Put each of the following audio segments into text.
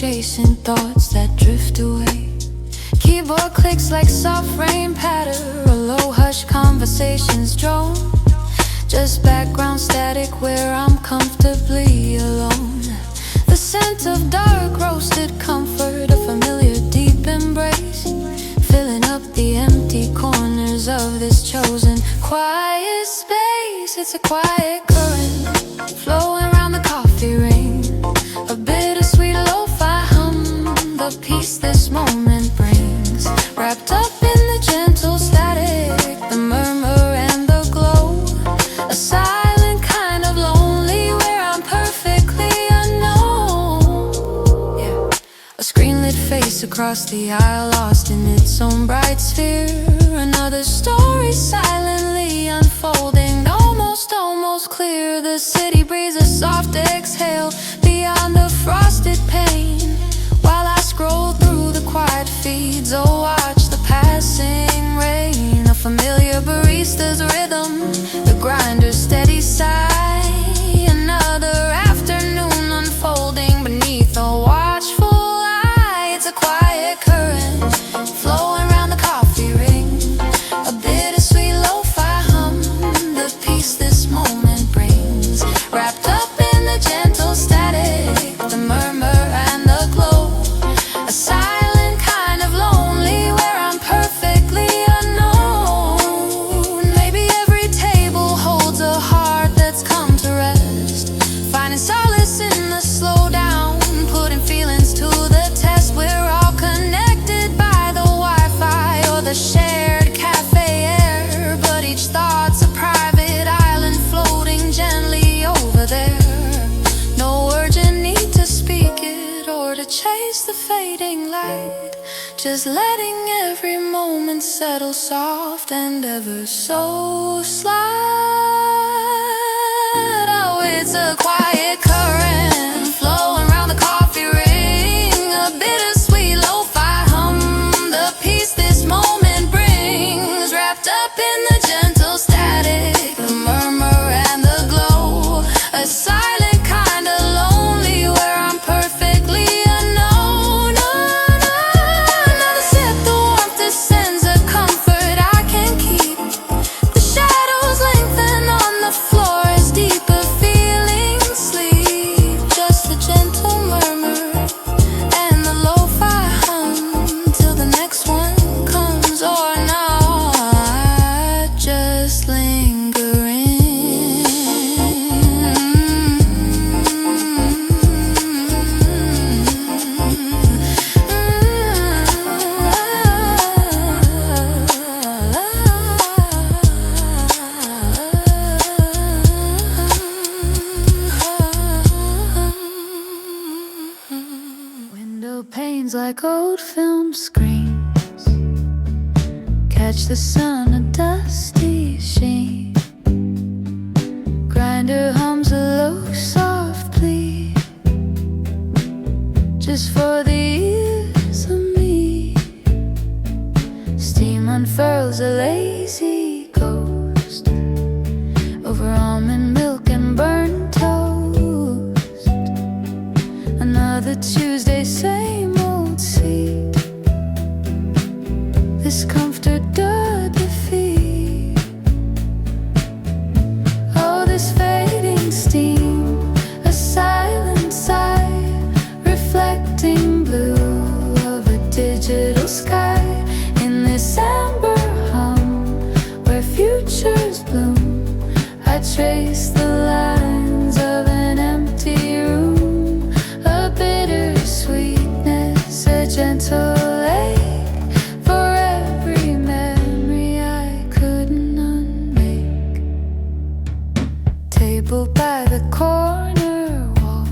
chasing thoughts that drift away. Keyboard clicks like soft rain patter, or low hush conversations drone. Just background static where I'm comfortably alone. The scent of dark roasted comfort, a familiar deep embrace, filling up the empty corners of this chosen quiet space. It's a quiet current flowing around the coffee ring, a bittersweet lo-fi hum, the peace this moment brings, wrapped up in the gentle static, the murmur and the glow, a silent kind of lonely where I'm perfectly unknown. Yeah. A screen-lit face across the aisle, lost in its own bright sphere, another story silently unfolding, almost clear. The city breathes a soft exhale beyond the frosted pane, while I scroll through the quiet feeds. Oh, watch the passing rain, a familiar barista's rhythm, the grinder's steady sigh, another afternoon unfolding beneath a watchful eye. It's a quiet current flowing around the coffee ring, a bittersweet lo-fi hum, the peace this moment brings, wrapped up in the gentle static, the murmur and the glow, a silent kind of lonely where I'm perfectly unknown. Maybe every table holds a heart that's come to rest, finding solace in the slowdown, putting feelings to the test. We're all connected by the Wi-Fi or the shared cafe air, but each thought's a private island floating gently over there. No urgent need to speak it or to chase the fading light, just letting every moment settle soft and ever so slight. Oh, it's a quiet current flowing around the coffee ring, a bittersweet lo-fi hum, the peace this moment brings, wrapped up in the gentle static, the murmur and the glow, a silent kind of lonely where I'm perfectly unknown. Another sip, the warmth that sends a comfort I can't keep, the shadows lengthen on the floor as deeper feelings sleep, just the gentle murmur and the lo-fi hum till the next one comes, or not, just lingering. Window panes like old film screens catch the sun, a dusty sheen. Grinder hums a low soft plea, just for the ears of me. Steam unfurls a lazy ghost over almond milk and burnt toast. Another Tuesday, same old seat, this comfort does defeat. Oh, this fading steam, a silent sigh, reflecting blue of a digital sky, in this amber hum where futures bloom. I trace the lines of an empty room, a bitter sweetness, a gentle ache for every memory I couldn't unmake. Table by the corner wall,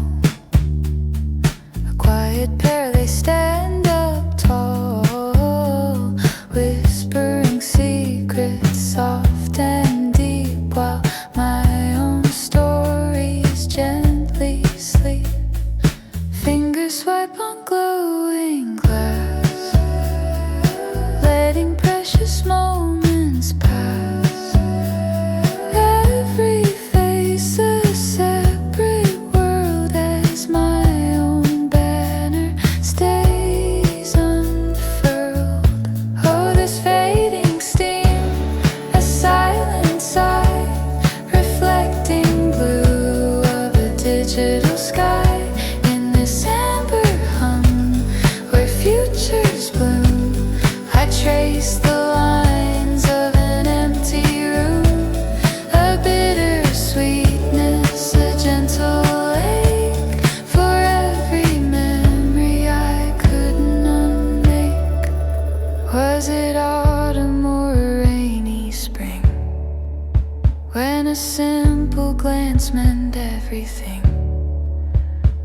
a quiet pair, they stand up tall, Was it autumn or a rainy spring, when a simple glance meant everything?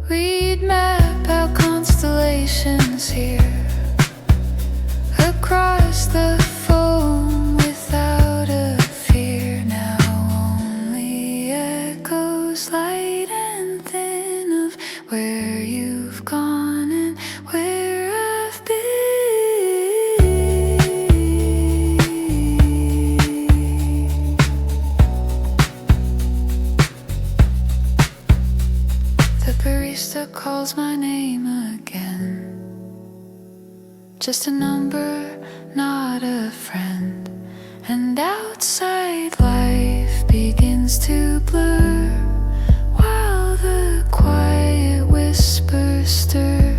We'd map out constellations here, across the foam without a fear. Now only echoes light and thin of where you've gone and where I've been. The barista calls my name again, just a number, not a friend. And outside life begins to blur, while the quiet whispers stir.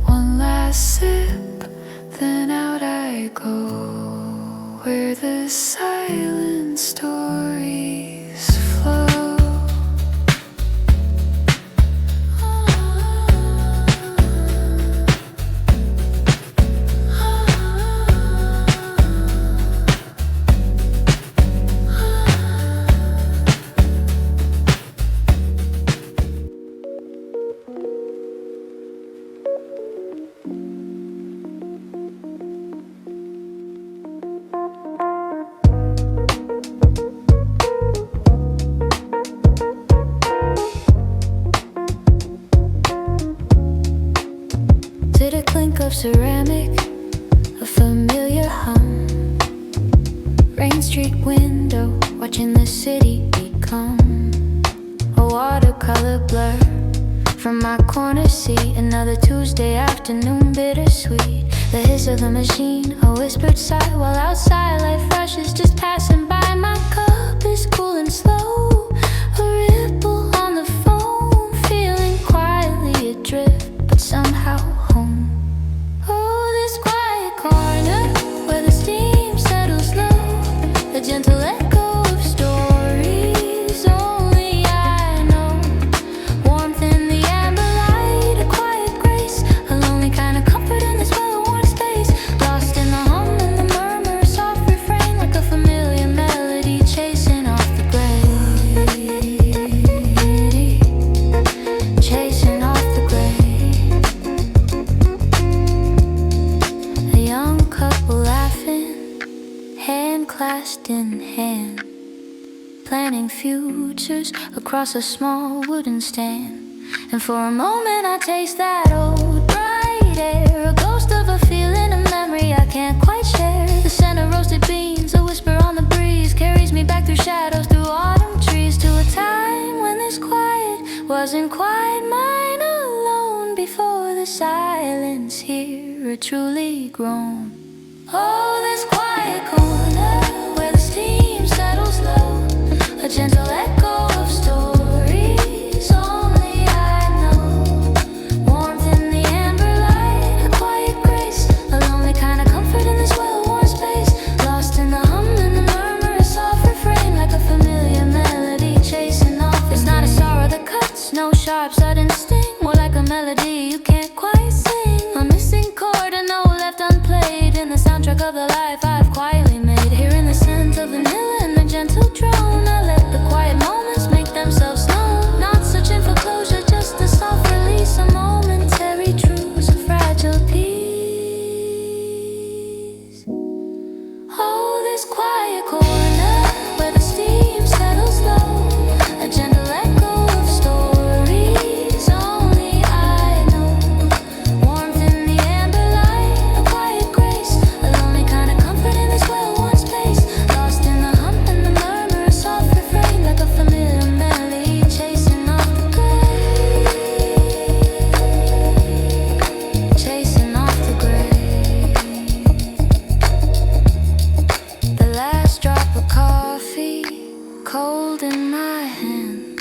One last sip, then out I go, where the silent stories flow. To the clink of ceramic, a familiar hum. Rain Street window, watching the city become a watercolor blur. From my corner seat, another Tuesday afternoon, bittersweet. The hiss of the machine, a whispered sigh, while outside life rushes, just passing by. My cup is cool and slow, a ripple on the foam, feeling quietly adrift, but somehow home. Oh, this quiet corner where the steam settles low, a gentle echo of stories only I know. Warmth in the amber light, a quiet grace, a lonely kind of comfort in this well-worn space. Lost in the hum and the murmur, a soft refrain like a familiar melody chasing off the gray. Chasing off the gray. A young couple laughing, hand clasped in hand, planning futures across a small wooden stand. And for a moment I taste that old bright air, a ghost of a feeling, a memory I can't quite share. The scent of roasted beans, a whisper on the breeze, carries me back through shadows, through autumn trees, to a time when this quiet wasn't quite mine alone, before the silence here had truly grown. Oh, this quiet corner where the steam settles low, a gentle echo of stories only I know. Warmth in the amber light, a quiet grace, a lonely kind of comfort in this well-worn space. Lost in the hum and the murmur, a soft refrain like a familiar melody chasing off. It's not a sorrow that cuts, no sharp sudden sting, more like a melody you can't quite sing. A missing chord, a note left unplayed in the soundtrack of the life I've quietly made. Hearing the scent of vanilla and the gentle drone, I let the quiet moments make themselves known. Not searching for closure, just a soft release, a momentary truce, a fragile peace. Oh, this quiet corner where the steam settles low, a gentle echo of stories only I know. Warmth in the amber light, a quiet grace, a lonely kind of comfort in this well-worn space. Lost in the hum and the murmur, a soft refrain like a familiar melody chasing off the gray. Chasing off the gray. The last drop of coffee, cold in my hand.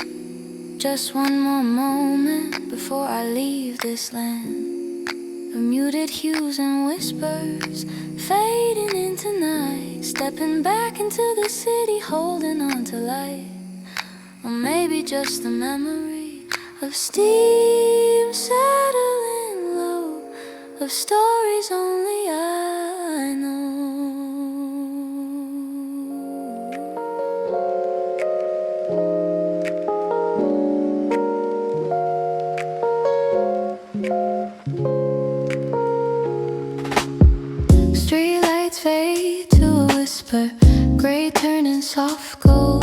Just one more moment before I leave this land. The muted hues and whispers fading into night, stepping back into the city, holding on to light. Or maybe just the memory of steam settling low, of stories only I whisper, gray turning soft gold.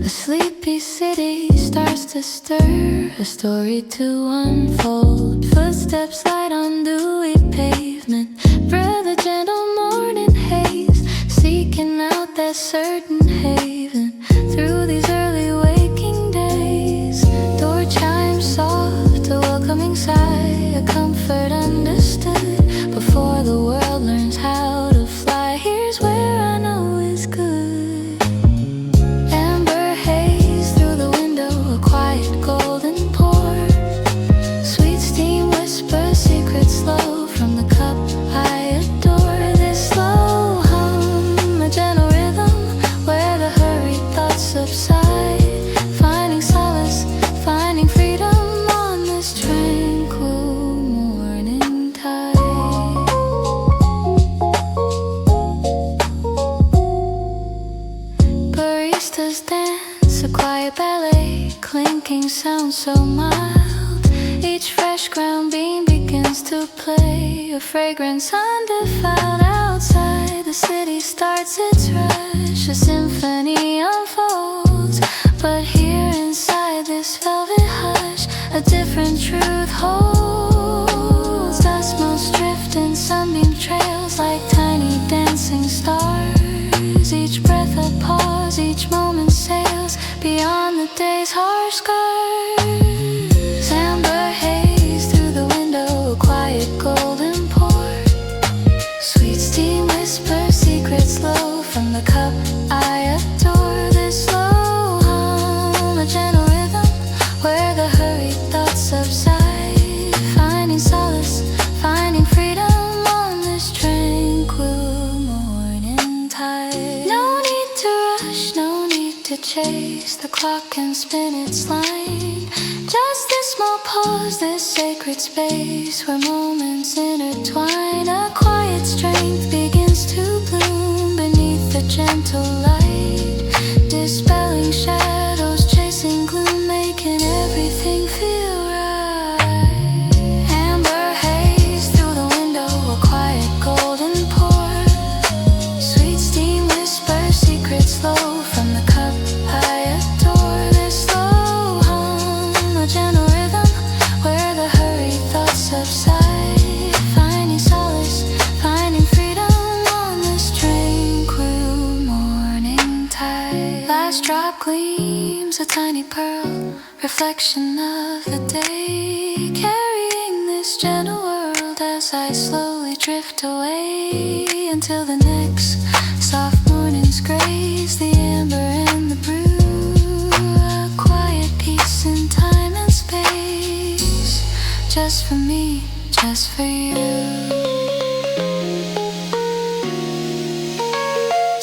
The sleepy city starts to stir, a story to unfold. Footsteps light on dewy pavement, breath a gentle morning haze, seeking out that certain haven through these early waking days. Door chimes soft, a welcoming sigh, a comfort understood before the world learns how to fly. Here's where I know is good. Amber haze through the window, a quiet golden pour. Sweet steam whispers secrets slow from the cup I adore. This slow hum, a gentle rhythm where the hurried thoughts subside. Finding solace, finding freedom on this tranquil morning tide. Baristas dance, a quiet ballet, clinking sound so mild. Each fresh ground bean begins to play, a fragrance undefiled. Outside, the city starts its rush, a symphony unfolds. But here inside this velvet hush, a different truth holds. Dust motes drift in sunbeam trails like tiny dancing stars. Each breath a pause, each moment sails beyond the day's harsh scars. Amber haze through the window, a quiet golden pour. Sweet steam whispers secrets slow from the cup I adore. This slow hum, a gentle rhythm where the hurried thoughts subside. Finding solace, finding freedom on this tranquil morning tide. No need to rush, no need to chase, the clock can spin its line. Just this small pause, this sacred space where moments intertwine. A quiet strength begins to bloom beneath the gentle light, dispelling shadows, chasing gloom, making everything feel right. Amber haze through the window, a quiet golden pour. Sweet steam whispers secrets slow from the cup I adore. This slow hum, a gentle rhythm where the hurried thoughts subside. Finding solace, finding freedom on this tranquil morning tide. Last drop gleams, a tiny pearl, reflection of the day, carrying this gentle world as I slowly drift away until the next soft morning's grace. The amber and the brew, a quiet peace in time and space, just for me, just for you,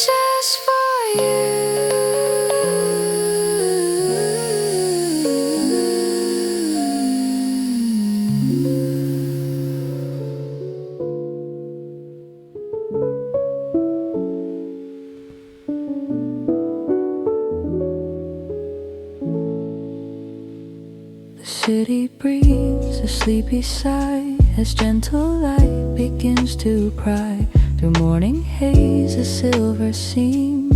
just for you. The city breathes a sleepy sigh as gentle light begins to pry through morning haze, a silver seam.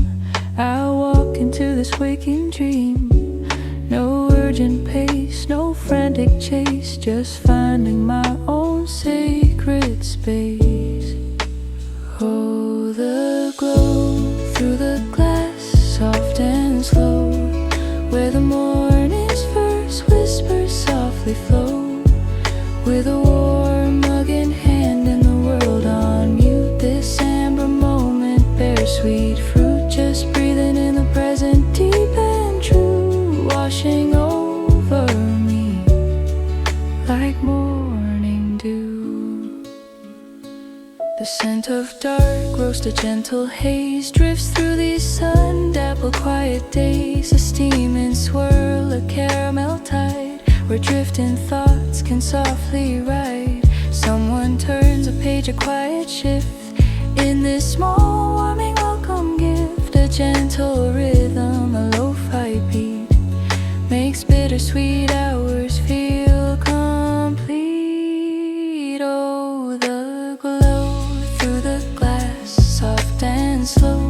I walk into this waking dream. No urgent pace, no frantic chase, just finding my own sacred space. Oh, the glow through the glass, soft and slow, where the morning's first whispers softly flow. With a warm mug in hand and the world on mute, this amber moment bears sweet fruit, just breathing in the present deep and true, washing over me like morning dew. The scent of dark roast, a gentle haze drifts through these sun-dappled quiet days, a steaming swirl, a caramel tide, where drifting thoughts can softly ride. Someone turns a page, a quiet shift in this small warming welcome gift, a gentle rhythm, a lo-fi beat, makes bittersweet hours feel complete. Oh, the glow through the glass, soft and slow,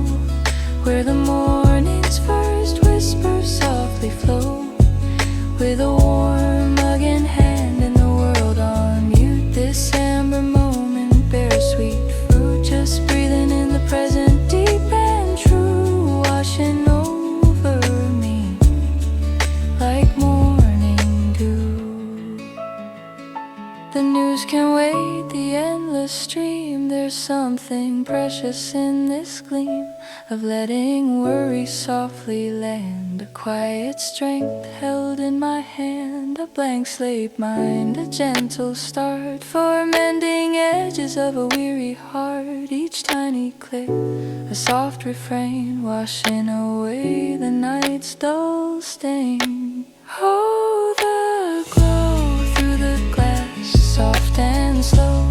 There's something precious in this gleam of letting worry softly land. A quiet strength held in my hand, a blank slate mind, a gentle start for mending edges of a weary heart. Each tiny click, a soft refrain, washing away the night's dull stain. Oh, the glow through the glass, soft and slow,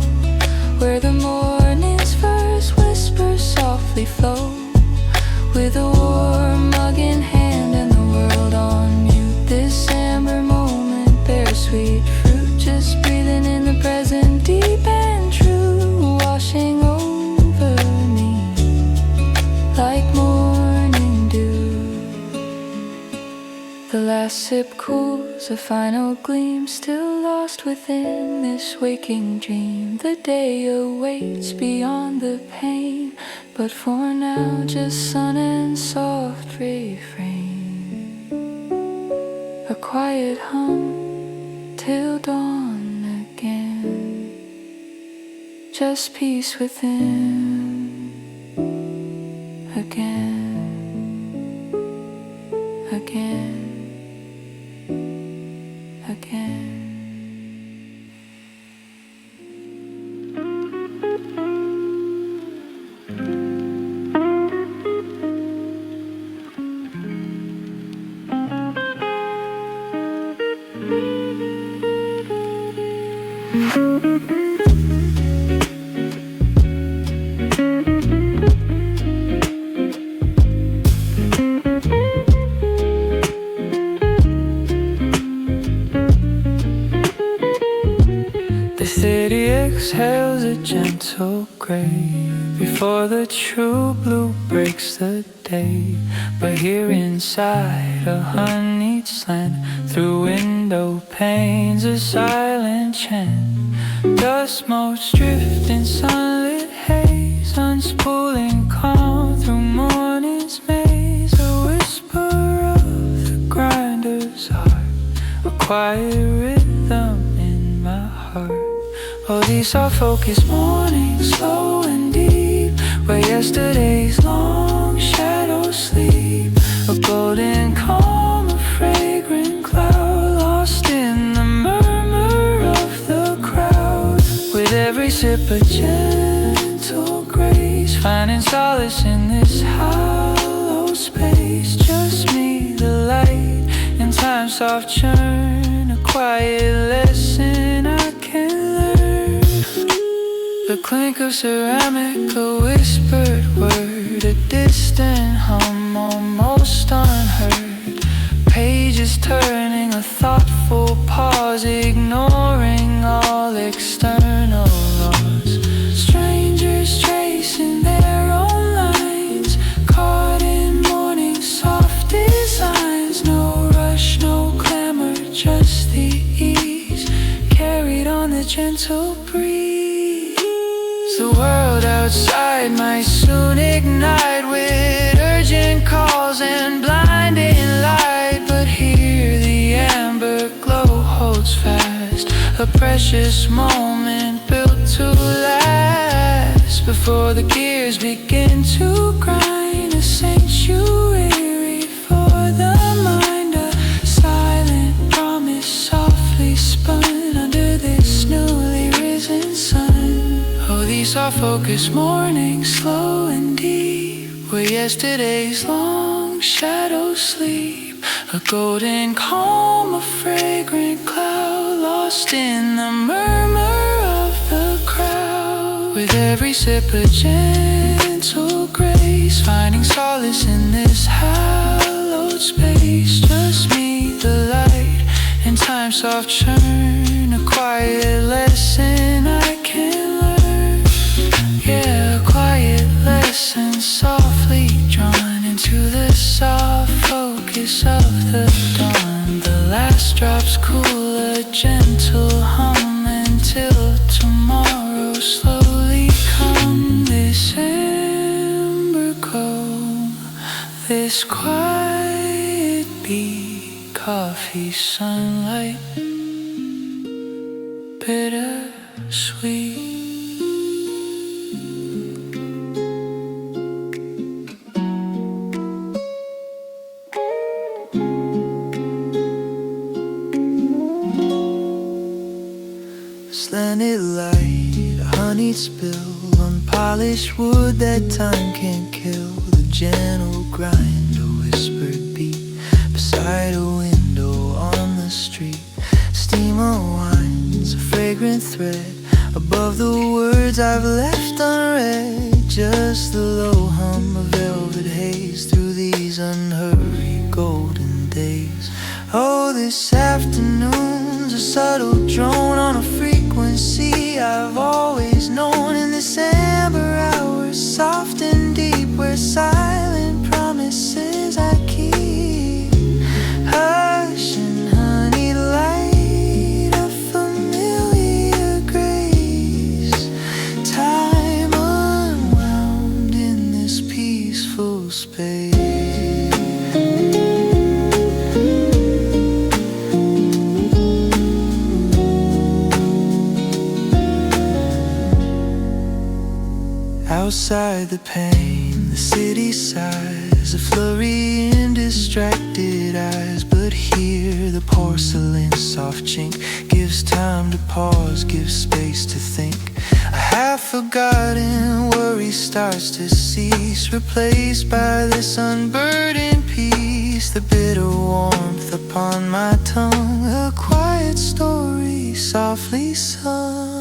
where the morning's first whispers softly flow, with a warm mug in hand and the world on mute. This amber moment bears sweet fruit, just breathing in the present, deep and true, washing over me like morning dew. The last sip cools, a final gleam still lost within this waking dream. The day awaits beyond the pain, but for now just sun and soft refrain, a quiet hum till dawn again, just peace within again, again, again. The city exhales a gentle gray before the true blue breaks the day. But here inside a honeyed slant, through window panes a silent chant. Dust motes drift in sunlit haze, unspooling calm through morning's maze. A whisper of the grinder's heart, a quiet rhythm in my heart. Oh, these are focused mornings, slow and deep, where yesterday's long shadows sleep. A golden calm, a fragrant cloud, lost in the murmur of the crowd. With every sip a gentle grace, finding solace in this hollow space. Just me, the light, in time's soft churn, a quiet lesson I can learn. The clink of ceramic, a whispered word, a distant hum almost unheard. Pages turning, a thoughtful pause, ignoring all external laws. Strangers tracing their own lines, caught in morning's soft designs. No rush, no clamor, just the ease, carried on the gentle breeze. The world outside might soon ignite with urgent calls and blinding light, but here the amber glow holds fast, a precious moment built to last. Before the gears begin to grind, a sanctuary for the mind, a silent promise softly spun under this newly risen sun. Oh, these are focused mornings, slow and deep, where yesterday's long shadows sleep. A golden calm, a fragrant cloud, lost in the murmur of the crowd. With every sip a gentle grace, finding solace in this hallowed space. Just me, the light, in time's soft churn, a quiet lesson I can learn. Yeah, a quiet lesson softly drawn into the soft focus of the dawn. The last drops cool, a gentle hum until tomorrow slowly come. This amber glow, this quiet beat, coffee sunlight, bittersweet. find it light, a honeyed spill on polished wood that time can't kill. The gentle grind, a whispered beat beside a window on the street. Steamer winds, a fragrant thread above the words I've left unread. Just the low hum of velvet haze through these unhurried golden days. Oh, this afternoon's a subtle drone on a frequency I've always known. In this amber hour, soft and deep, where silent promises I keep. Hush and honeyed light, a familiar grace. Time unwound in this peaceful space. Outside the pain, the city sighs, a flurry in distracted eyes. But here the porcelain soft chink gives time to pause, gives space to think. A half-forgotten worry starts to cease, replaced by this unburdened peace. The bitter warmth upon my tongue, a quiet story softly sung.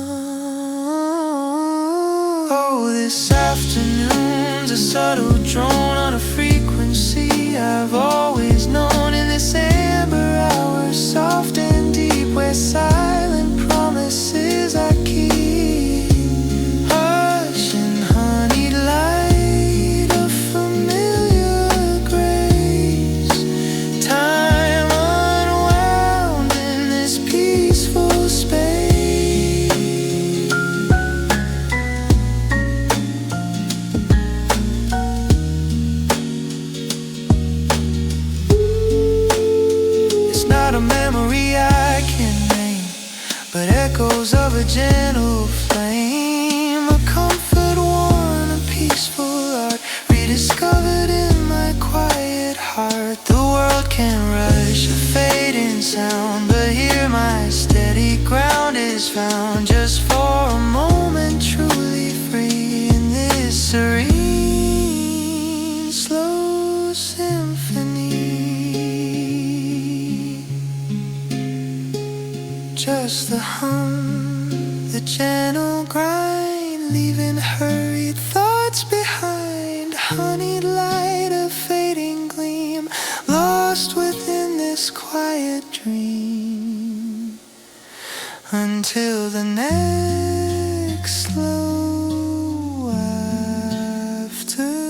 Oh, this afternoon's a subtle drone on a frequency I've always known. In this amber hour, soft and deep, where silent promises I keep. Hush and honeyed light, a familiar grace. Time unwound in this peaceful space. Not a memory I can name, but echoes of a gentle flame. A comfort worn, a peaceful art, rediscovered in my quiet heart. The world can rush a fading sound, but here my steady ground is found. Just for a moment, truly free in this serene, slow symphony. Just the hum, the gentle grind, leaving hurried thoughts behind. Honeyed light, a fading gleam, lost within this quiet dream. Until the next slow afternoon.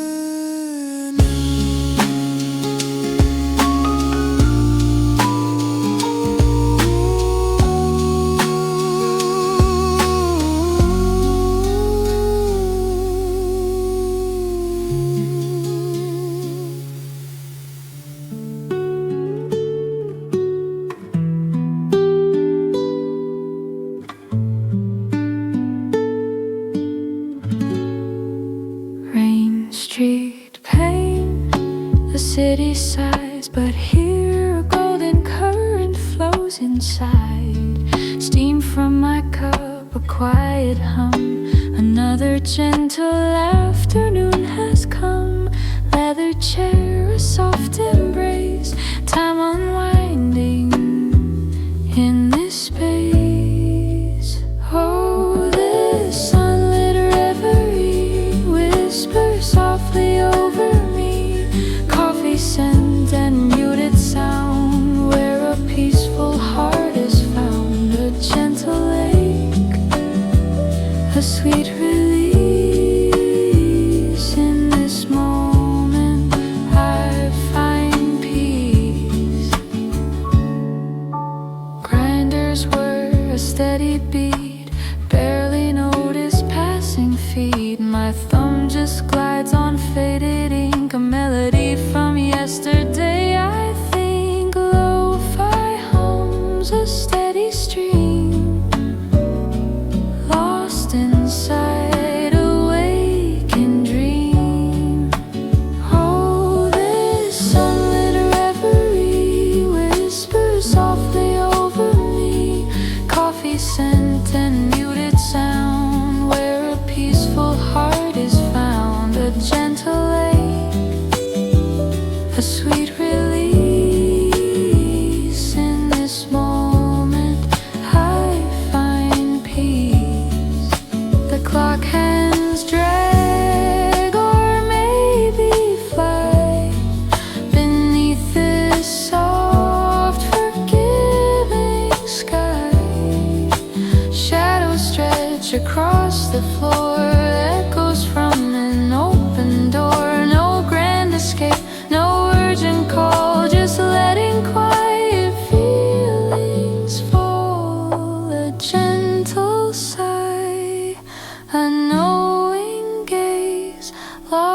City sighs, but here a golden current flows inside. Steam from my cup, a quiet hum. Another gentle afternoon has come. Leather chair, a soft embrace. Time unwinding in this space. Oh, this sunlit reverie whispers softly over me. Scent and muted sound, where a peaceful heart is found. A gentle lake, a sweet release. In this moment I find peace. Grinders were a steady beat, barely notice passing feet. My thumb just glides on faded ink, a melody from yesterday. I think lo-fi hums, a steady stream, lost inside a waking dream. Oh, this sunlit reverie whispers softly over me. Coffee scent and muted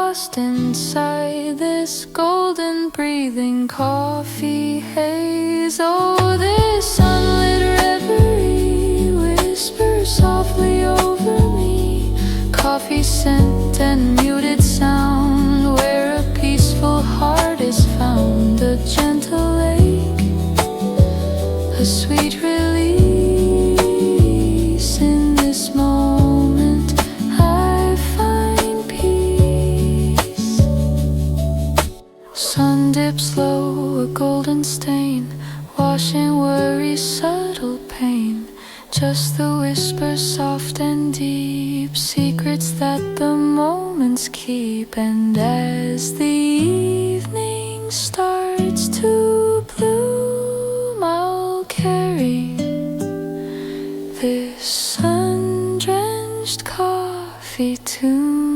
lost inside this golden breathing coffee haze. Oh, this sunlit reverie whispers softly over me. Coffee scent and muted sound, where a peaceful heart is found. A gentle lake, a sweet release. In this moment I find peace. Sun dips low, a golden stain, washing worry's subtle pain. Just the whispers soft and deep, secrets that the moments keep. And as the evening starts to bloom, I'll carry this sun-drenched coffee tune.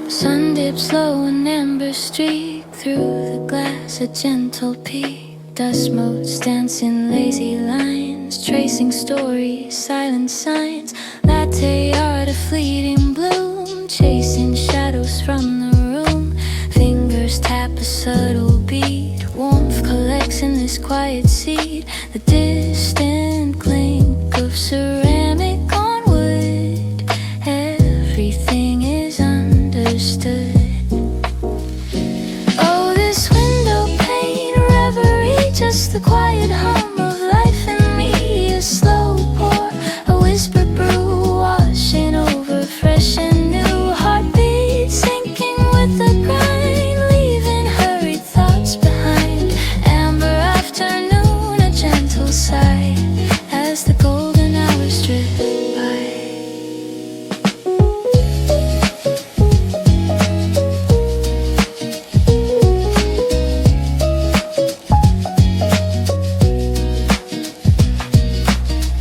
Sun dips low, an amber streak through the glass, a gentle peak. Dust motes dance in lazy lines, tracing stories, silent signs. Latte art, a fleeting bloom, chasing shadows from the room. Fingers tap a subtle beat, warmth collects in this quiet seat. The distant clink of ceramic on wood, everything is understood. Oh, this window pane reverie, just the quiet hum of life in me. A slow pour, a whispered brew, washing over fresh and new. Heartbeat sinking with the grind, leaving hurried thoughts behind. Amber afternoon, a gentle sigh as the golden hours drift by.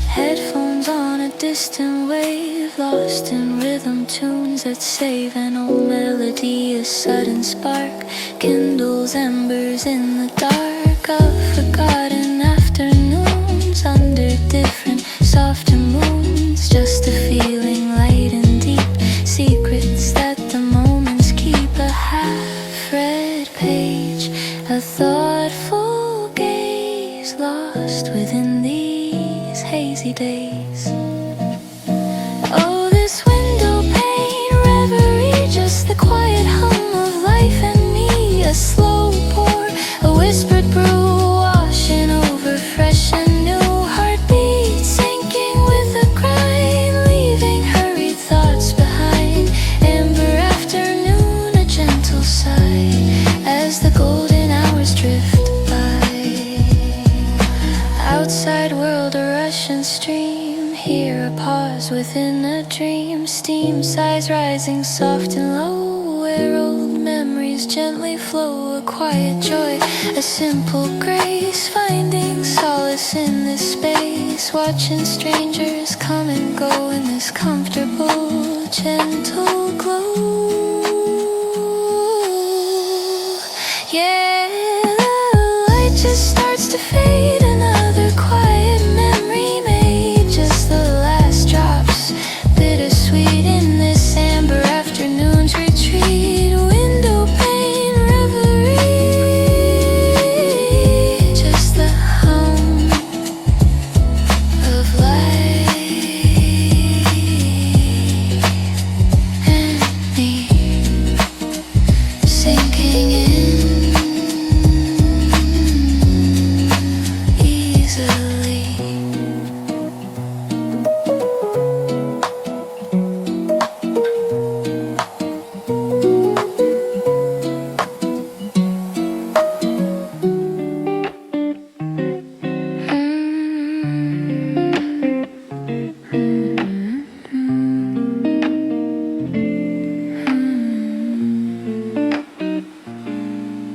Headphones on a distant wave, lost in rhythm tunes that save. An old melody, a sudden spark, kindles embers in the dark of forgotten afternoons under different softer moons. Just a feeling light and deep, secrets that the moments keep. A half-read page, a thoughtful gaze, lost within these hazy days. Oh, this window pane reverie, just the quiet hum of life and me. A slow pour, a whispered brew, washing over fresh and new. Heartbeat sinking with a grind, leaving hurried thoughts behind. Amber afternoon, a gentle sigh as the golden hours drift by. Outside world, a rushing stream, here a pause within a dream. Steam sighs rising soft and low, where old memories gently flow. A quiet joy, a simple grace, finding solace in this space. Watching strangers come and go in this comfortable, gentle glow. Yeah, the light just starts to fade, another quiet memory made. Just the last drops, bittersweet in this amber afternoon's retreat. Window pane reverie, just the hum of life and me sinking in easily.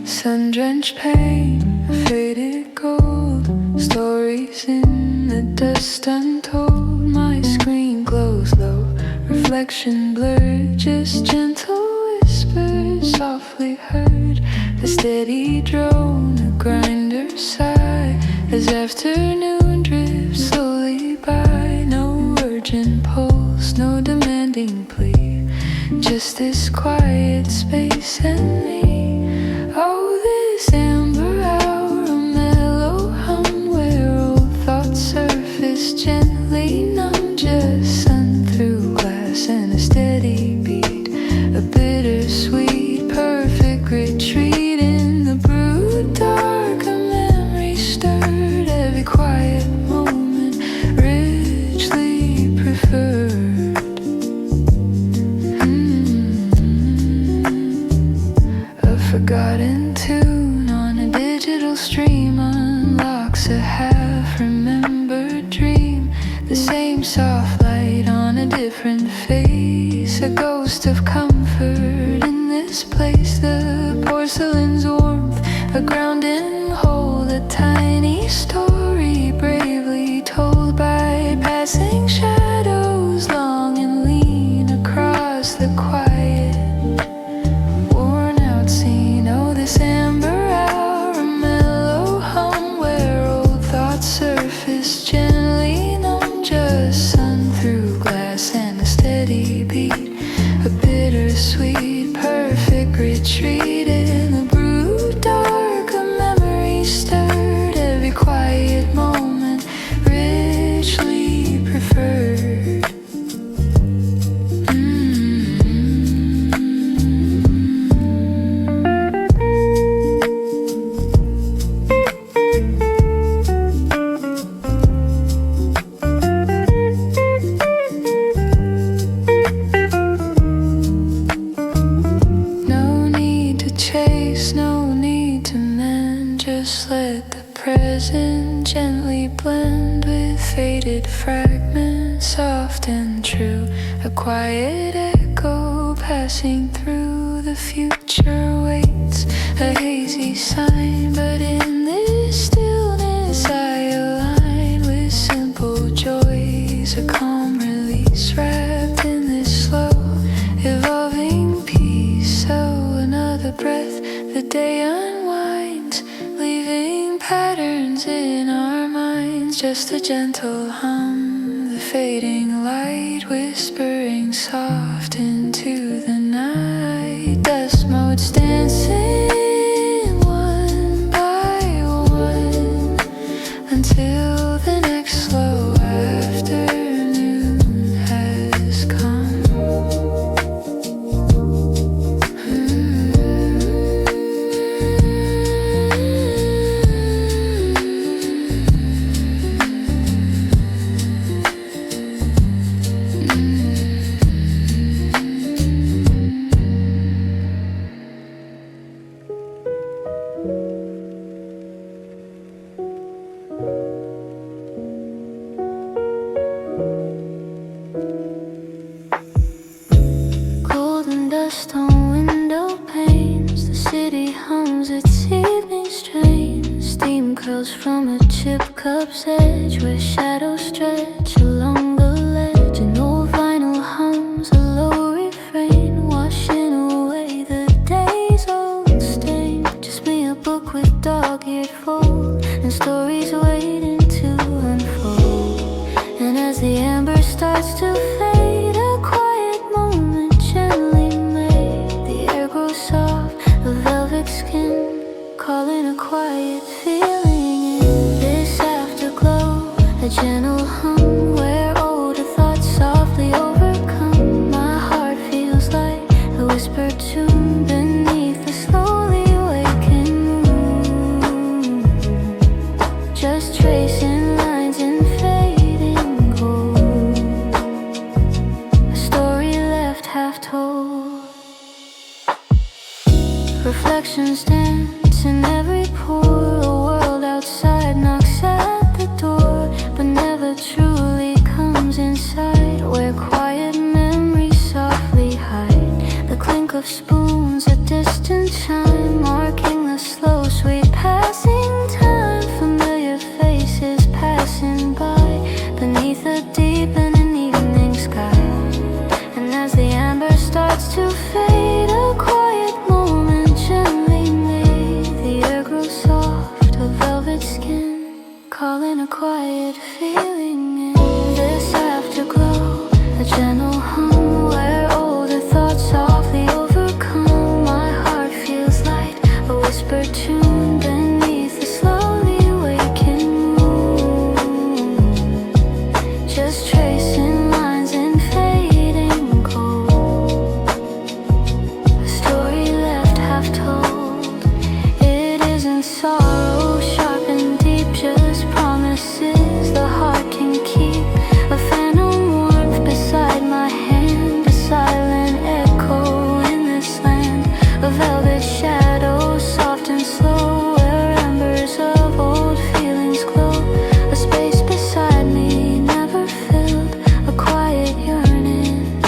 Sun-drenched pain, faded gold, stories in the dust untold. My screen glows low, reflection blurred, just gentle whispers softly heard, a steady drone, a grinder's sigh, as afternoon drifts slowly by. No urgent pulse, no demanding plea, just this quiet space and me. Oh, this amber hour, a mellow hum where old thoughts surface gently numb, just sun through glass and a steady beat, a bittersweet, perfect retreat in the brood dark. A memory stirred, every quiet moment richly preferred. A forgotten tune on a digital stream unlocks a half-remembered dream. The same soft light on a different face, a ghost of comfort in this place. The porcelain's warmth, a grounding hold, a tiny story bravely told by passing shadows, long and lean across the quiet, worn out scene. Oh, this amber hour, a mellow hum where old thoughts surface gently numb, just sun through glass and a steady beat, a bittersweet, perfect retreat in the brood dark. A memory stirred, every quiet moment richly preferred. No need to chase, no need to mend, just let the present gently blend with faded fragments, soft and true, a quiet echo passing through. The future waits, a hazy sign, but in this stillness I align with simple joys, a calm release wrapped in this slow evolving peace. So another breath, the day unwinds, leaving patterns in our minds, just a gentle hum, the fading light whispering soft into the night. Dust motes dancing one by one until the next slow afternoon has come. Golden dust on window panes, the city hums its evening strain. Steam curls from a chip cup's edge where shadows stretch along the ledge. An old vinyl hums a low refrain, washing away the day's old stain. Just me, a book with dog-eared fold, and stories waiting to unfold. And as the amber starts to fade, a quiet moment gently made. The air grows soft, a velvet skin, calling a quiet feeling in. This afterglow, a gentle hum where older thoughts softly overcome. My heart feels like a whispered tune beneath the slowly waking moon, just tracing lines in fading gold, a story left half told. Reflections dance in every pore, a world outside knocks at the door, but never truly comes inside, where quiet memories softly hide. The clink of spoons, a distant chime, marking the slow, sweet passing time. Familiar faces passing by beneath a deepening evening sky. And as gentle hum where older thoughts softly overcome. My heart feels light, a whispered tune beneath the slowly waking moon. Just tracing lines in fading gold. A story left half told. It isn't sorrow sharp and deep, just promises the heart can keep. A phantom warmth beside my hand, a silent echo in this land. A velvet shadow, soft and slow, where embers of old feelings glow. A space beside me never filled, a quiet yearning,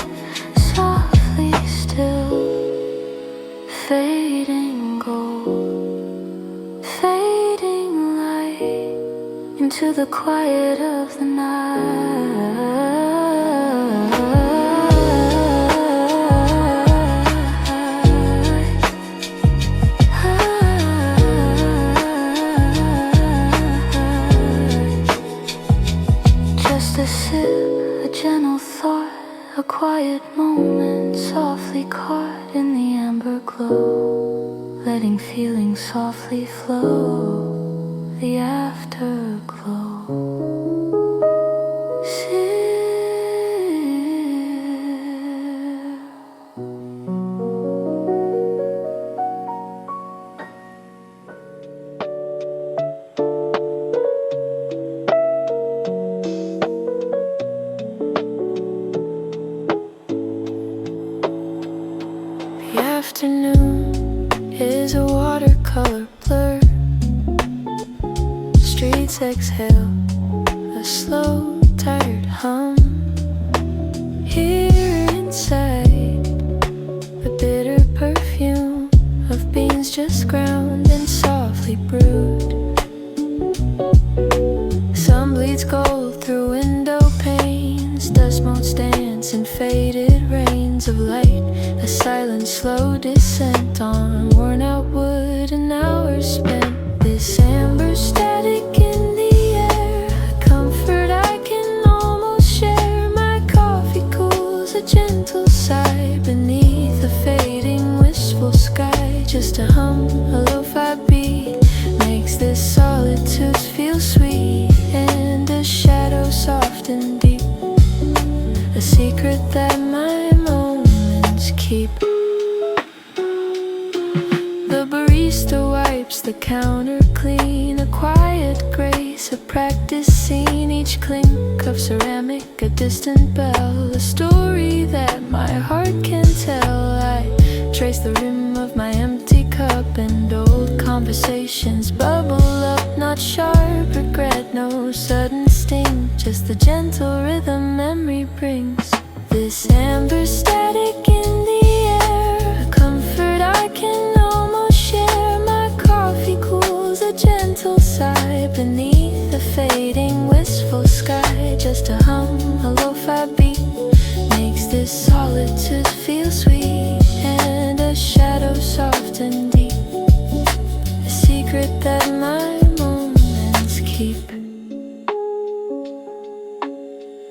softly still. Fading gold, fading light into the quiet of the Just a sip, a gentle thought, a quiet moment softly caught in the amber glow, letting feelings softly flow, the afterglow. Sip. The afternoon is a watercolor blur. Streets exhale a slow, tired hum. Here inside, the bitter perfume of beans just ground and softly brewed. Sun bleeds gold through window panes. Dust motes dance in faded rains of light. A silent, slow descent on worn-out wood. An hour spent. This amber static in the air, a comfort I can almost share. My coffee cools, a gentle sigh beneath a fading, wistful sky. Just a hum, a lo-fi beat makes this solitude feel sweet. And a shadow soft and deep, a secret that my moments keep. The barista wipes the counter clean, a quiet grace, a practice scene. Each clink of ceramic, a distant bell, a story that my heart can tell. I trace the rim of my empty cup, and old conversations bubble up. Not sharp regret, no sudden sting, just the gentle rhythm memory brings. This amber static in the air, a comfort I can almost share. My coffee cools, a gentle sigh beneath the fading, wistful sky. Just a hum, a lo-fi beat makes this solitude feel sweet. And a shadow soft and deep, a secret that my moments keep.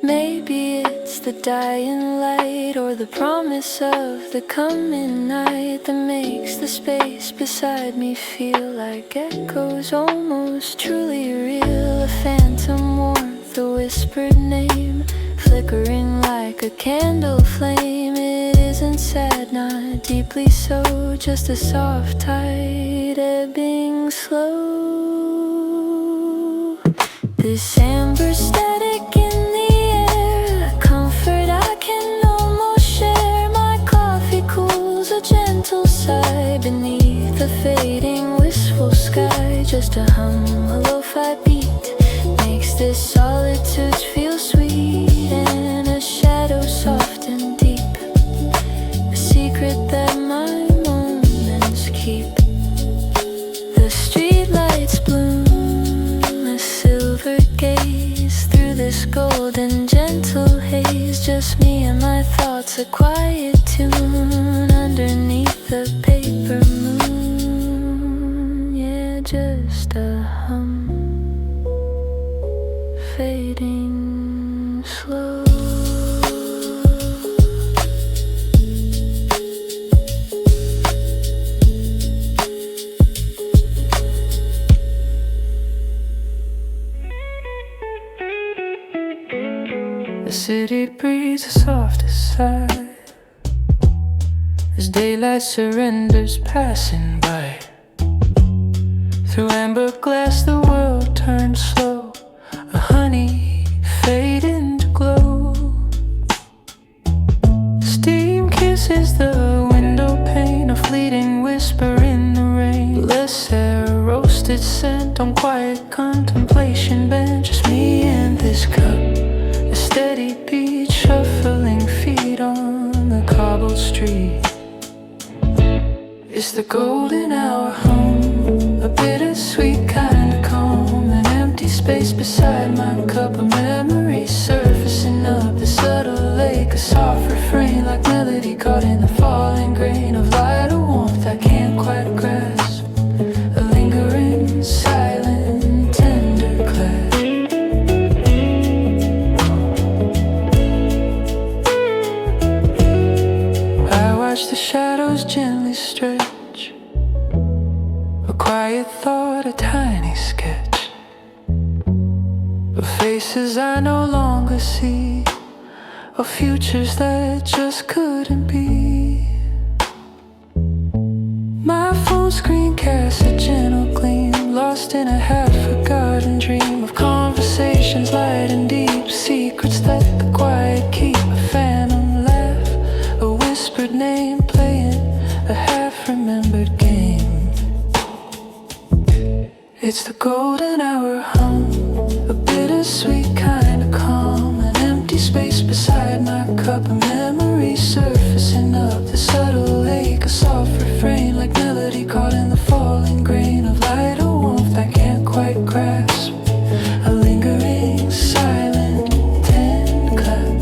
Maybe it's the dying light, or the promise of the coming night, that makes the space beside me feel like echoes, almost truly real. A phantom warmth, a whispered name, flickering like a candle flame. It isn't sad, not deeply so, just a soft tide ebbing slow. This amber static in the air, a comfort I can almost share. My coffee cools, a gentle sigh beneath the fading, wistful sky. Just a hum, a lo-fi beat makes this solitude feel sweet. And a shadow soft and deep, a secret that my moments keep. The streetlights bloom, a silver gaze through this golden gentle haze. Just me and my thoughts, a quiet tune underneath the paper moon. Yeah, just a hum, fading slow. city breathes the softest sigh as daylight surrenders passing by. Through amber glass the world turns slow, a honey fade into glow. Steam kisses the window pane, a fleeting whisper in the rain. Less air, roasted scent on quiet contemplation bench. Just me and this cup, a steady beat, shuffling feet on the cobbled street. It's the golden hour home, a bittersweet kind of calm. An empty space beside my cup of memories, surfacing up the subtle lake. A soft refrain like melody caught in the falling grain of light or warmth I can't quite grasp. A lingering, silent, tender clash. I watch the shadows gently stretch, a quiet thought, a tiny sketch of faces I no longer see, of futures that just couldn't be. My phone screen casts a gentle gleam, lost in a half-forgotten dream of conversations light and deep, secrets that the quiet keep. A phantom laugh, a whispered name playing a half-remembered game. It's the golden hour hum, a bittersweet kind of calm. An empty space beside my cup of memories, surfacing up the subtle lake. A soft refrain like melody caught in the falling grain of light or warmth I can't quite grasp. A lingering, silent, tender clap.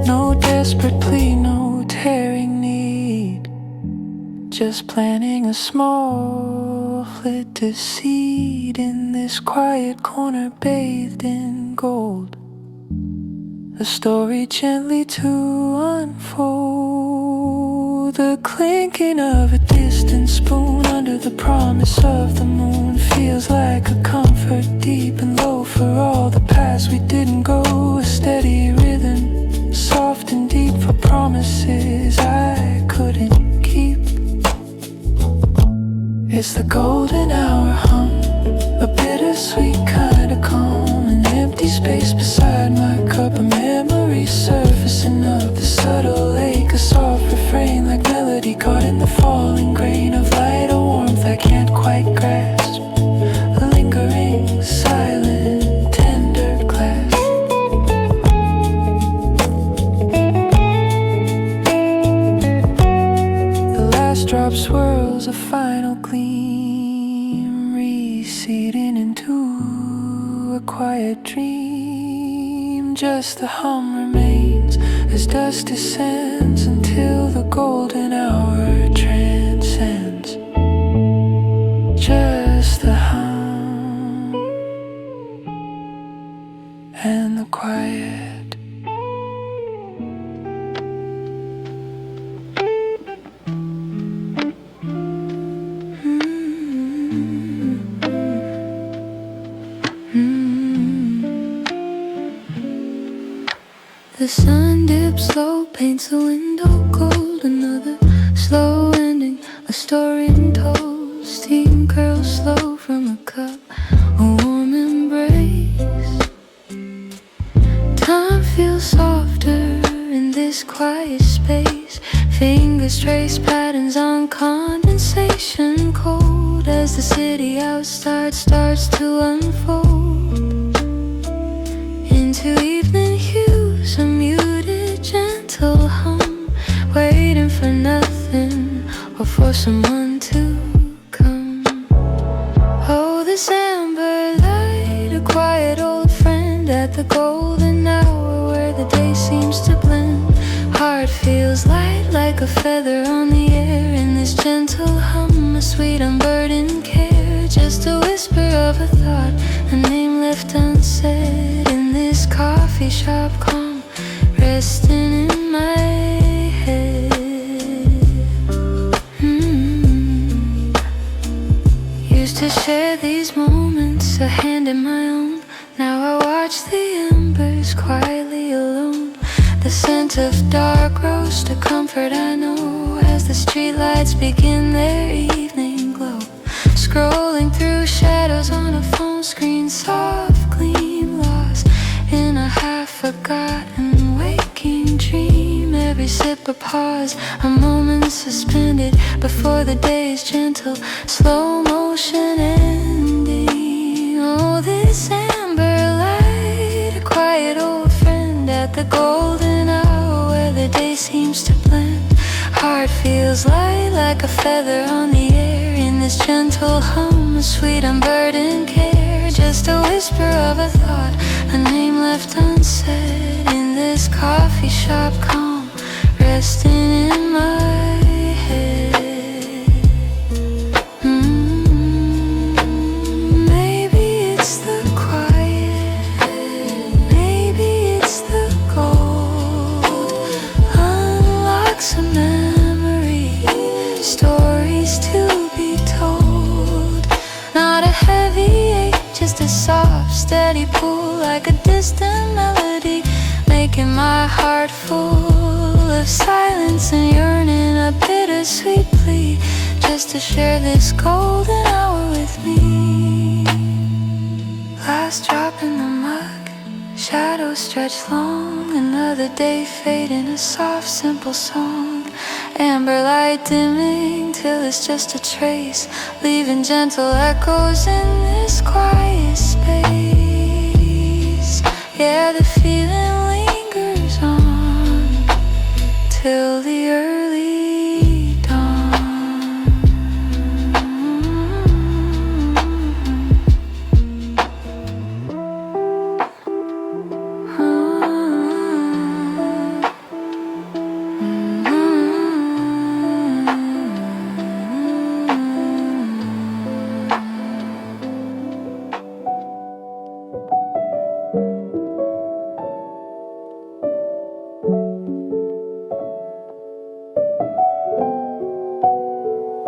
No desperate plea, no tearing need, just planting a small flitter seed in this quiet corner bathed in gold. A story gently to unfold. The clinking of a distant spoon under the promise of the moon feels like a comfort deep and low for all the past we didn't go. A steady rhythm, soft and deep for promises I couldn't keep. It's the golden hour hum, a bittersweet kind of calm. An empty space beside my cup of memories, surfacing up the subtle lake. A soft refrain like melody caught in the falling grain of light or warmth I can't quite grasp. A lingering, silent, tender clasp. The last drop swirls a final gleam, receding into a quiet dream. Just the hum remains as dust descends until the golden hour transcends. Just the hum and the quiet. The sun dips low, paints the window gold. Another slow ending, a story untold. Steam curls slow from a cup, a warm embrace. Time feels softer in this quiet space. Fingers trace patterns on condensation, cold as the city outside starts to unfold into evening hues. A muted, gentle hum, waiting for nothing or for someone to come. Oh, this amber light, a quiet old friend at the golden hour where the day seems to blend. Heart feels light like a feather on the air in this gentle hum, a sweet unburdened care. Just a whisper of a thought, a name left unsaid in this coffee shop calm, resting in my head. Used to share these moments a hand in my own. Now I watch the embers quietly alone. The scent of dark roast, a comfort I know as the streetlights begin their evening glow. Scrolling through shadows on a phone screen, soft gleam lost in a half-forgotten waking dream. Every sip a pause, a moment suspended before the day's gentle slow motion ending. Oh, this amber light, a quiet old friend at the golden hour where the day seems to blend. Heart feels light like a feather on the air in this gentle hum, a sweet unburdened care. Just a whisper of a thought, a name left unsaid in this coffee shop calm, resting in my head. Maybe it's the quiet, maybe it's the gold. Unlocks a memory, stories to be told. Not a heavy ache, just a soft, steady pull like a distant melody, making my heart full of silence and yearning, a bittersweet plea just to share this golden hour with me. Last drop in the mug, shadows stretch long, another day fade in a soft, simple song. Amber light dimming till it's just a trace, leaving gentle echoes in this quiet space. Yeah, the feeling lingers on till the early dawn.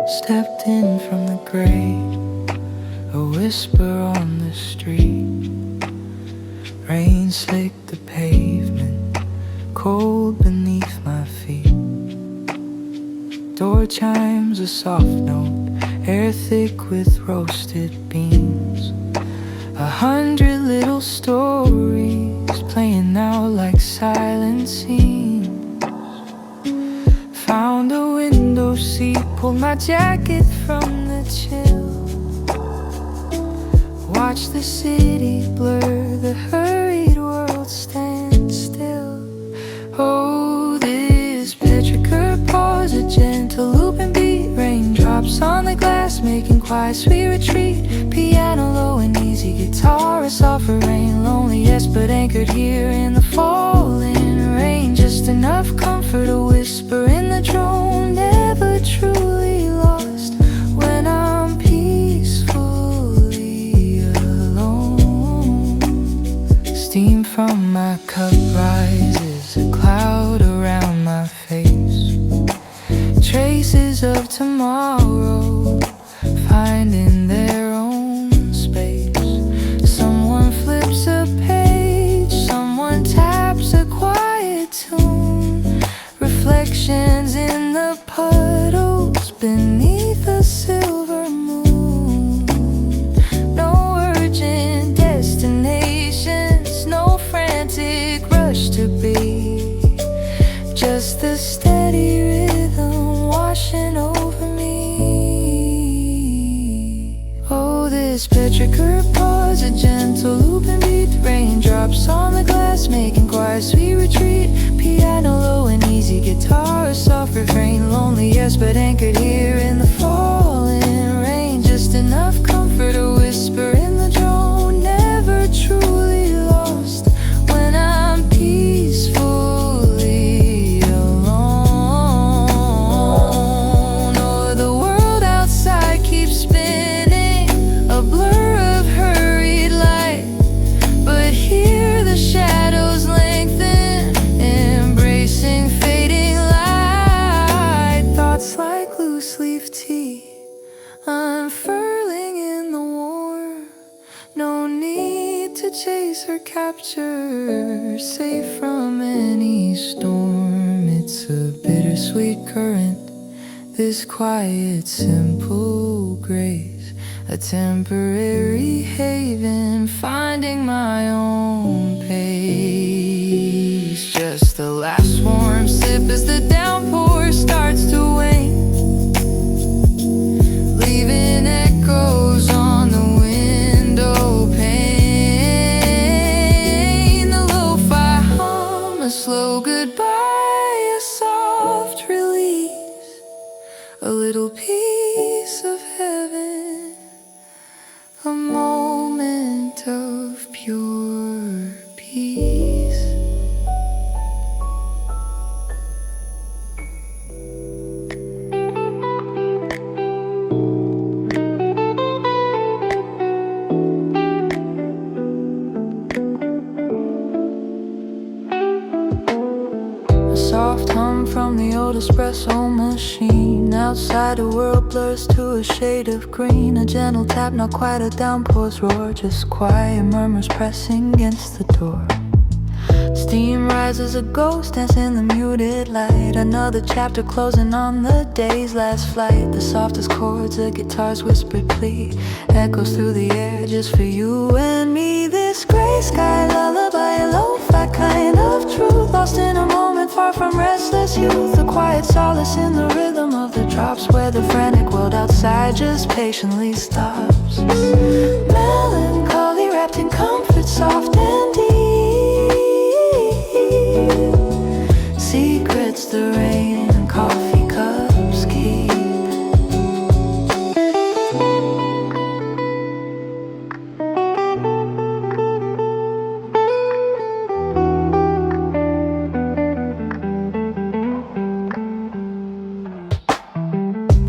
Stepped in from the gray, a whisper on the street. Rain slicked the pavement, cold beneath my feet. Door chimes a soft note, air thick with roasted beans. 100 little stories playing out like silent scenes. Found a window seat, pulled my jacket from the chill. Watch the city blur, the hurried world stand still. Oh, this Petrichor Pause, a gentle looping beat, raindrops on the glass, making quiet sweet retreat. Piano low and easy, guitar a softer rain, lonely yes, but anchored here in the falling rain. Just enough comfort, a whisper in the drone, never truly lost when I'm peacefully alone. Steam from my cup rises, a cloud around my face. Traces of tomorrow finding their own space. Someone flips a page, someone taps a quiet tune. Reflections in the puddles beneath a silver moon. No urgent destinations, no frantic rush. chase or capture, safe from any storm. It's a bittersweet current, this quiet, simple grace, a temporary haven, finding my own pace. Just the last warm sip as the downpour starts to wane, leaving echoes on the window pane. The lo-fi hum, a slow goodbye, a soft release, a little piece of heaven, a moment of pure peace. A soft hum from the old espresso machine. Outside the world blurs to a shade of green. A gentle tap, not quite a downpour's roar, just quiet murmurs pressing against the door. Steam rises, a ghost dance in the muted light. Another chapter closing on the day's last flight. The softest chords, a guitar's whispered plea, echoes through the air just for you and me. This gray sky lullaby, a lo-fi kind of truth, lost in a moment far from restless youth. A quiet solace in the rhythm of the drops, where the frantic world outside just patiently stops. Melancholy wrapped in comfort, soft and deep, secrets the rain and coffee cups keep.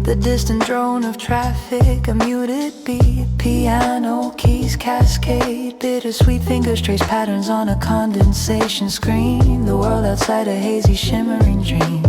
The distant drone of traffic, a muted beat, piano keys cascade, bittersweet fingers trace patterns on a condensation screen. The world outside a hazy shimmering dream.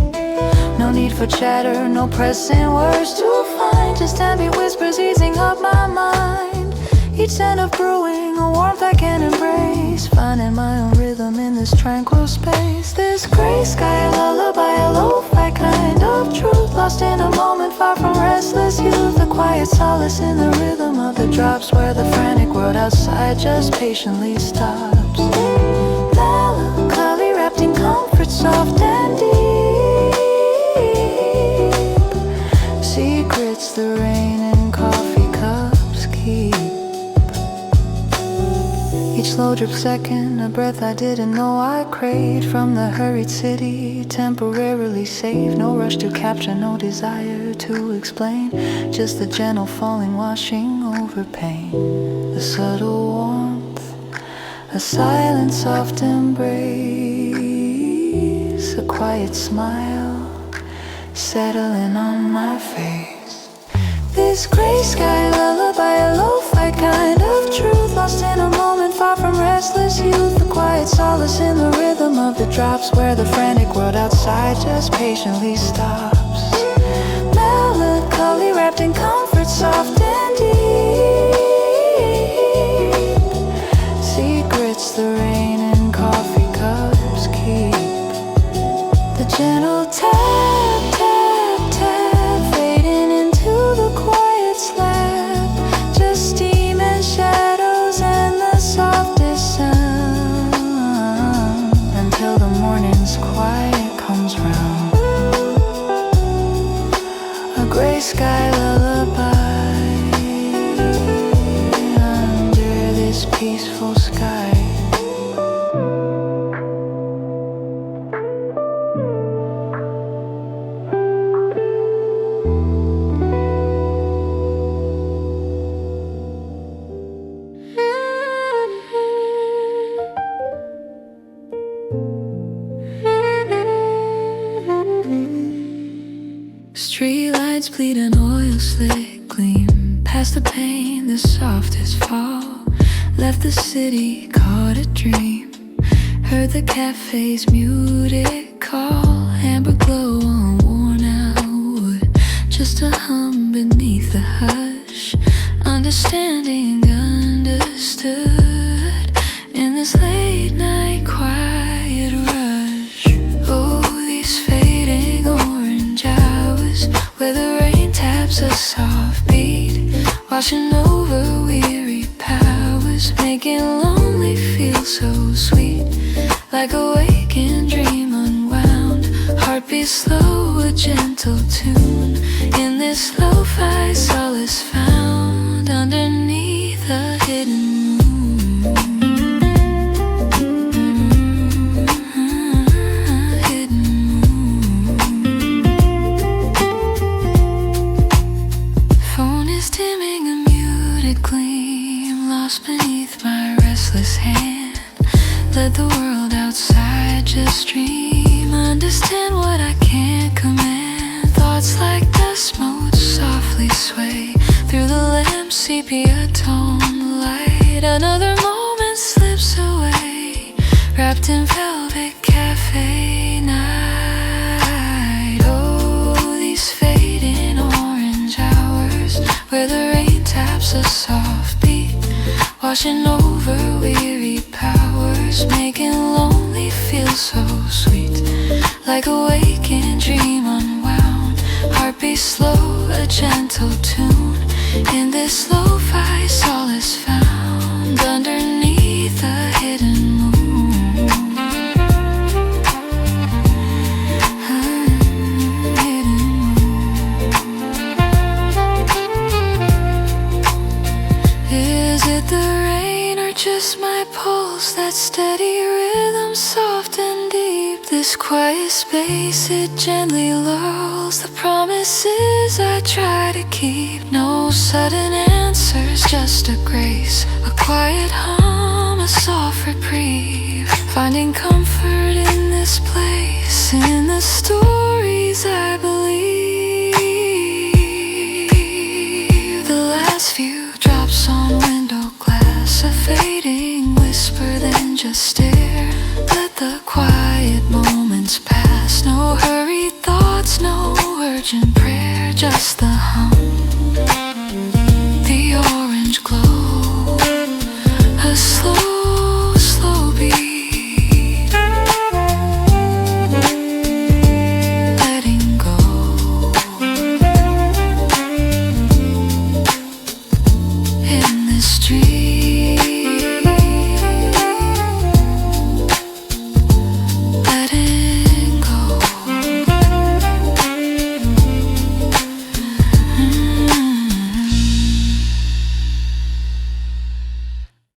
No need for chatter, no pressing words to find, just ambient whispers easing up my mind. Each scent of brewing, a warmth I can embrace, finding my own rhythm in this tranquil space. This gray sky lullaby, a lo-fi kind of truth, lost in a moment far from restless youth. A quiet solace in the rhythm of the drops, where the frantic world outside just patiently stops. Melancholy wrapped in comfort, soft and deep, secrets the rain and coffee cups keep. Each slow drip second, a breath I didn't know I craved, from the hurried city, temporarily safe. No rush to capture, no desire to explain, just the gentle falling washing over pain. The subtle warmth, a silent soft embrace, a quiet smile settling on my face. This gray sky lullaby, a lo-fi kind of truth, lost in a moment far from restless youth. A quiet solace in the rhythm of the drops, where the frantic world outside just patiently stops. Melancholy wrapped in comfort, soft and deep, secrets the rain and coffee cups keep. The gentle tap, tap, tap, fading into the quiet slab, just steam and shadows and the softest sound, until the morning's quiet comes round. A gray sky lullaby under this peaceful sky. Streetlights bleed an oil slick gleam past the pane, the softest fall. Left the city, caught a dream, heard the cafe's muted call. Amber glow on worn out wood, just a hum beneath the hush. Understanding understood, this late night quiet rush. Oh, these fading orange hours where the rain taps a soft beat, washing over weary powers, making lonely feel so sweet. Like a waking dream unwound, heartbeat slow, a gentle tune. In this lo-fi solace found underneath a hidden moon. Hidden moon. Phone is dimming, a muted gleam, lost beneath my restless hand. Let the world outside just dream. Understand what I can't command. Thoughts like dust motes softly sway through the lamp sepia tone light. Another moment slips away, wrapped in velvet cafe night. Oh, these fading orange hours where the rain taps a soft beat, washing over weary powers, making lonely feel so sweet. Like a waking dream unwound, heartbeat slow, a gentle tune. In this lo-fi solace found underneath a hidden moon. Hidden moon. Is it the rain or just my pulse? That steady rhythm, soft and deep. This quiet space, it gently lulls the promises I try to keep. No sudden answers, just a grace, a quiet hum, a soft reprieve. Finding comfort in this place, in the stories I believe. The last few drops on window glass, a fading whisper, then just stare. Let the quiet moments pass, no hurried thoughts, no urgent prayer, just the hum